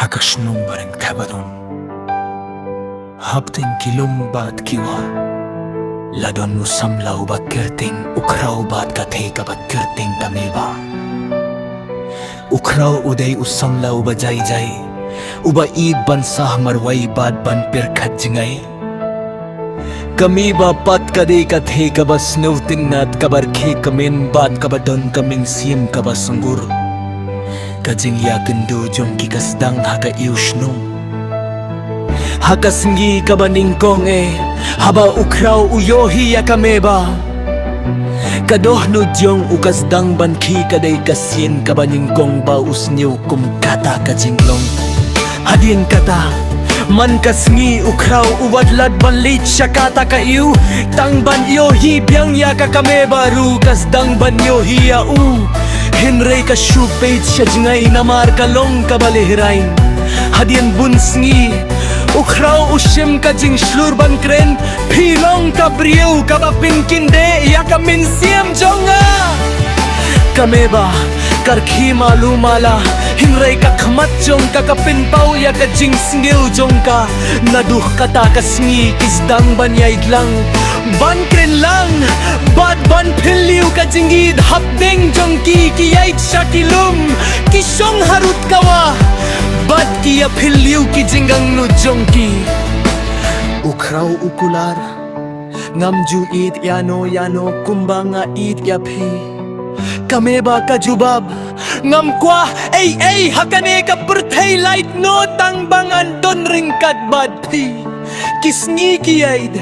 Hakashnum bareng tabadum Habting kilum baat kiwa Ladon usamlaw bakirting Ukraw baat kathe kabakirting kameba Ukraw uday usamlaw ba jay Uba id bansah marway baat ban pirkat jingay Kamiba pat kadey kathe kabas nuting nat kabarkhe kamin baat kabadon kaming siyem kabasanggur Kajing yakin dojong kikasdang haka iushnong Hakasngi kabaningkong haba ukraw uyohi yakameba Kadoh nudyong ukasdang banki kaday kasyen kabaningkong ba usniw kumkata kajinglong Hadin kata man kasngi ukraw uwadlad banlit syakata kaiu Tang ban yohi biyang yakakameba ru kasdang ban yohi yau Henry ka shupate siya jingay namar kalong kabalihirain Hadian bunsngi Ukraw usyem ka jing shlurban kren Pilong kabriyo kabapingkinde Yakamin siyam jonga Kameba karki malumala Hinray ka kamat jong kakapinpaw Yaka jing singil jong ka Naduh kata kasngi kisdang banyaid lang Ban kren lang Bad ban piliw ka jingid Hapdeng jong kiyait siya kilum Kisyong harut kawa Bad kiya piliw ki jinggang no jong ki Ukraw ukular Ngamju it yano kumbanga it yapi Kameba ka jubab Ngam kwa ay hakane ka birthday light no Tangbangan don ringkat bad pi Kisngi kiyaid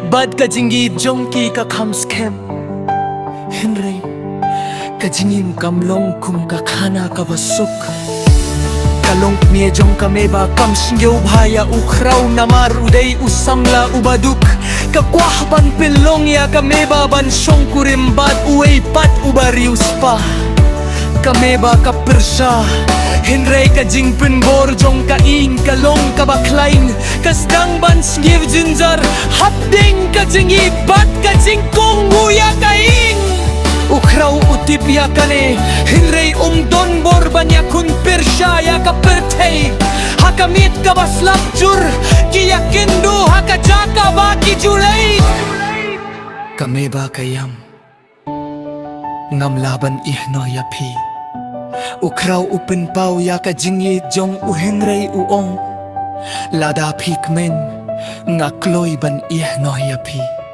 Bad ka jingid jong ki ka kamskem Henry Kajingim kamlong kum kakana kabasuk Kalong medjong kameba kamsingyaw bhaya ukraw namar uday usamla ubaduk Kakwahban pilong ya kameba bansyong kurimbat uway pat ubarius pa Kameba kapirsya Henry kajing pinbor jong kain kalong kabaklain Kasdang bansgiv jinjar hapding kajing ibat kajing kunguya kain Ukraw utip yakane Henry umdon borban yakun pirsya yakapirtay Hakamit kabaslap jur kiyakindu hakajaka baki julay Kameba kayam Ngamlaban ihno yapi Ukraw upinpaw yaka jingit jong uhenray uong Lada pikmen ngakloy ban ihno yapi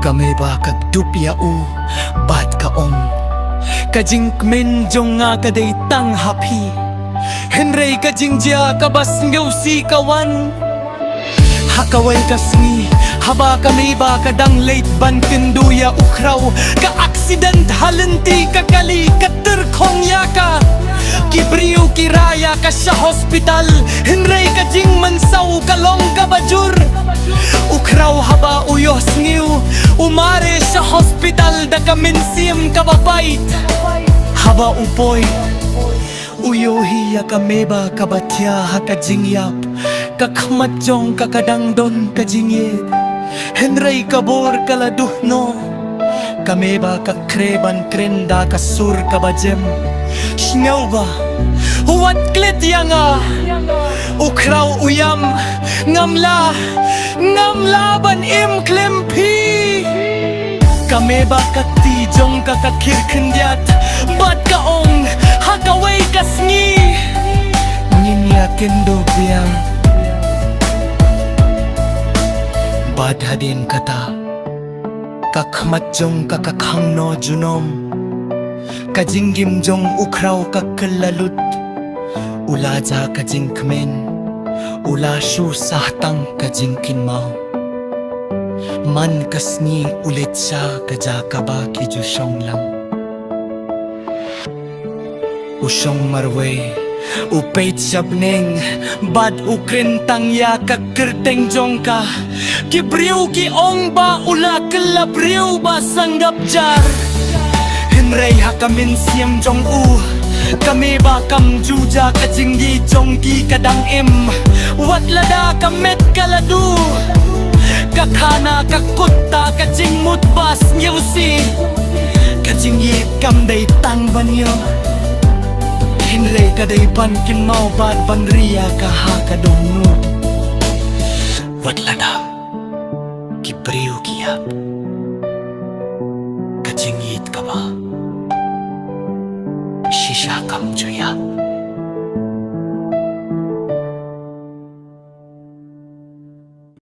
Kameba kagdupya u bad kaong Kajingkmen jong nga kaday tang hapi Henry kajingja kabas ngawsi kawan Hakaway kasngi haba kameba kadang late ban kenduya ukraw Ka-accident halenti kakali katerkong yaka Kibriyo kiraya ka sa hospital Henry kajing mansaw kalong kabajur Ukraw haba uyos ngiw Umare sa hospital da kaminsim kabapait Haba upoy Uyohiya kameba kabatya hakajingyap Kakmatjong kakadangdon kajingid Henry kabor kaladuhno Kameba kakreban krenda kasur kabajem Shingaw ba? Huwat klit yanga Ukraw uyam Ngamla ban im klempi Kameba katijong kakakirkendyat Bad kaong hakaway kasngi Ninyakin do biyang Bad hadin kata Kakmatjong kakakangno junom Kajinggim jong ukraw kakalalut Ulaja kajingkmen Ula shu sahtang kajingkin mau Man kasni ulit siya kajakaba kijusyong lang Usyong marway Upait syabning Bad ukrintang ya kakirteng jong ka Kibriw ki ong ba ula kalabriw ba sanggap jar Henry hakamin siyam jong Kameba kam juja kajinggi jong ki kadang im Watlada kamet kaladu Kakana kakutta kajing mutbas nyawsi Kajinggi kam day tang banyo Hinre kaday pankin mau pat panria kaha kadonu Watlana Kibriu kiyap Kajingit ka ba Shisha kam juya